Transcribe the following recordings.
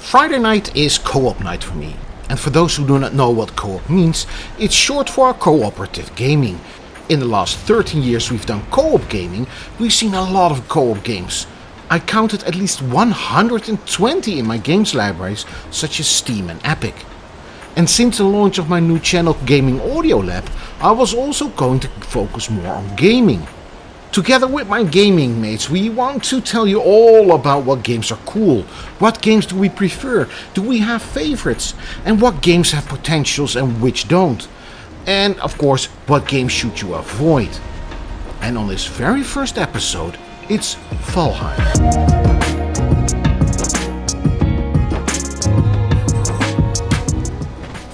Friday night is co-op night for me. And for those who do not know what co-op means, it's short for cooperative gaming. In the last 13 years we've done co-op gaming, we've seen a lot of co-op games. I counted at least 120 in my games libraries, such as Steam and Epic. And since the launch of my new channel Gaming Audio Lab, I was also going to focus more on gaming. Together with my gaming mates, we want to tell you all about what games are cool, what games do we prefer, do we have favorites, and what games have potentials and which don't. And of course, what games should you avoid. And on this very first episode, it's Valheim.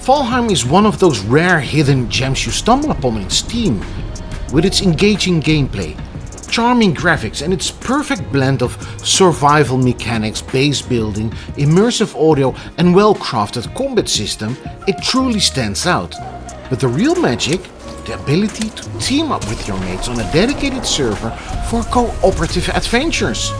Valheim is one of those rare hidden gems you stumble upon in Steam. With its engaging gameplay, charming graphics and its perfect blend of survival mechanics, base building, immersive audio and well-crafted combat system, it truly stands out. But the real magic, the ability to team up with your mates on a dedicated server for cooperative adventures.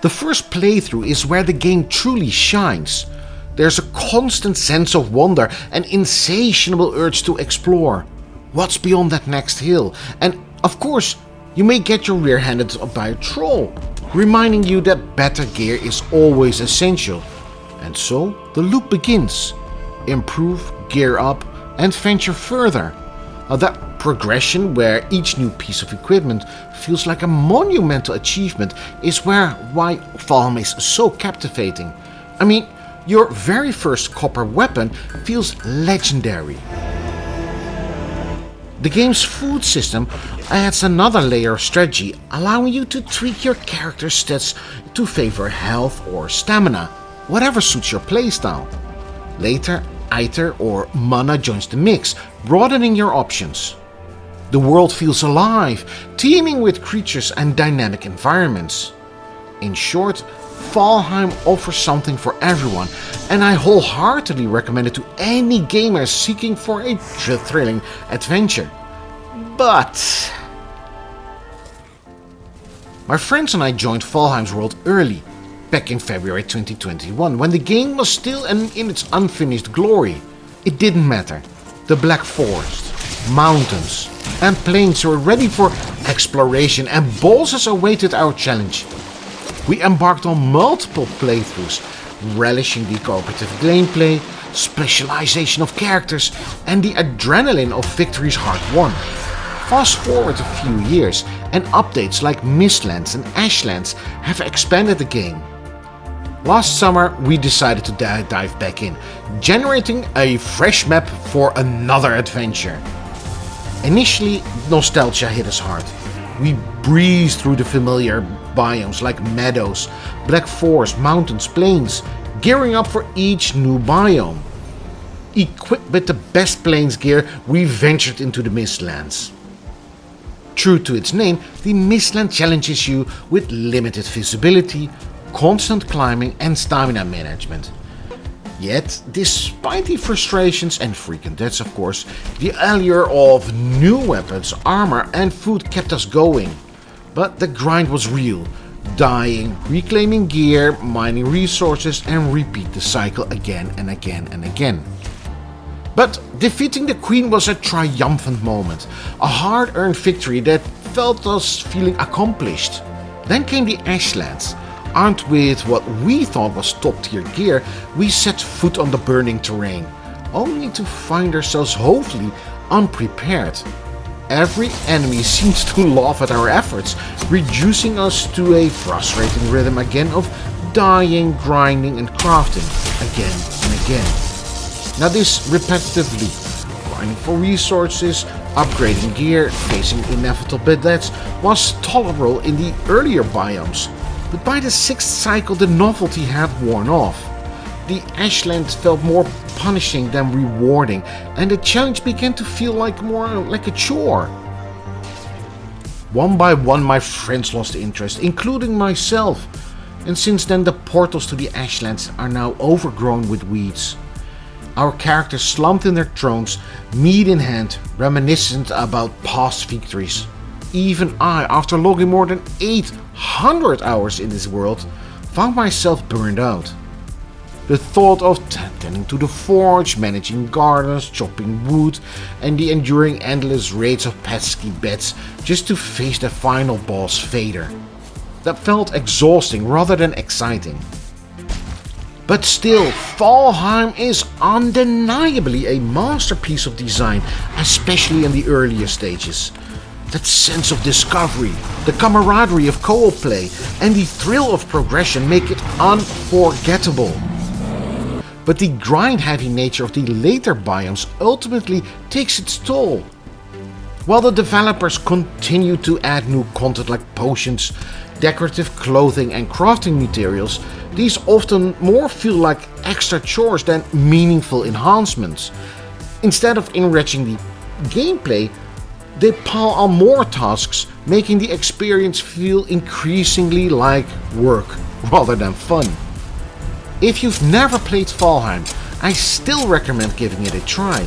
The first playthrough is where the game truly shines. There's a constant sense of wonder and insatiable urge to explore. What's beyond that next hill? And of course, you may get your rear handed by a troll, reminding you that better gear is always essential. And so the loop begins. Improve, gear up, and venture further. That progression where each new piece of equipment feels like a monumental achievement is why Valheim is so captivating. I mean, your very first copper weapon feels legendary. The game's food system adds another layer of strategy, allowing you to tweak your character's stats to favor health or stamina, whatever suits your playstyle. Later, Aether or mana joins the mix, broadening your options. The world feels alive, teeming with creatures and dynamic environments. In short, Valheim offers something for everyone, and I wholeheartedly recommend it to any gamer seeking for a thrilling adventure. But my friends and I joined Valheim's world early, back in February 2021, when the game was still in its unfinished glory. It didn't matter. The Black Forest, mountains, and plains were ready for exploration, and bosses awaited our challenge. We embarked on multiple playthroughs, relishing the cooperative gameplay, specialization of characters, and the adrenaline of victories hard won. Fast forward a few years, and updates like Mistlands and Ashlands have expanded the game. Last summer, we decided to dive back in, generating a fresh map for another adventure. Initially, nostalgia hit us hard. We breezed through the familiar biomes like meadows, black forest, mountains, plains, gearing up for each new biome. Equipped with the best plains gear, we ventured into the Mistlands. True to its name, the Mistland challenges you with limited visibility, constant climbing and stamina management. Yet, despite the frustrations and frequent deaths of course, the allure of new weapons, armor and food kept us going. But the grind was real, dying, reclaiming gear, mining resources and repeat the cycle again and again and again. But defeating the Queen was a triumphant moment, a hard-earned victory that felt us feeling accomplished. Then came the Ashlands. Armed with what we thought was top-tier gear, we set foot on the burning terrain, only to find ourselves woefully unprepared. Every enemy seems to laugh at our efforts, reducing us to a frustrating rhythm again of dying, grinding and crafting again and again. Now this repetitive loop, grinding for resources, upgrading gear, facing inevitable deaths, was tolerable in the earlier biomes. But by the sixth cycle the novelty had worn off. The Ashlands felt more punishing than rewarding, and the challenge began to feel more like a chore. One by one my friends lost interest, including myself, and since then the portals to the Ashlands are now overgrown with weeds. Our characters slumped in their thrones, meat in hand, reminiscent about past victories. even I, after logging more than 800 hours in this world, found myself burned out. The thought of tending to the forge, managing gardens, chopping wood, and the enduring endless raids of pesky bats just to face the final boss Vader. That felt exhausting rather than exciting. But still, Valheim is undeniably a masterpiece of design, especially in the earlier stages. That sense of discovery, the camaraderie of co-op play, and the thrill of progression make it unforgettable. But the grind-heavy nature of the later biomes ultimately takes its toll. While the developers continue to add new content like potions, decorative clothing and crafting materials, these often more feel like extra chores than meaningful enhancements. Instead of enriching the gameplay, they pile on more tasks, making the experience feel increasingly like work rather than fun. If you've never played Valheim, I still recommend giving it a try.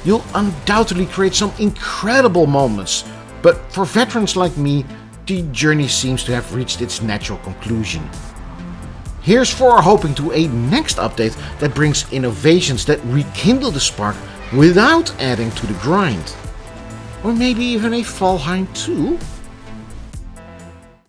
You'll undoubtedly create some incredible moments, but for veterans like me, the journey seems to have reached its natural conclusion. Here's for hoping to a next update that brings innovations that rekindle the spark without adding to the grind. Or maybe even a Valheim 2?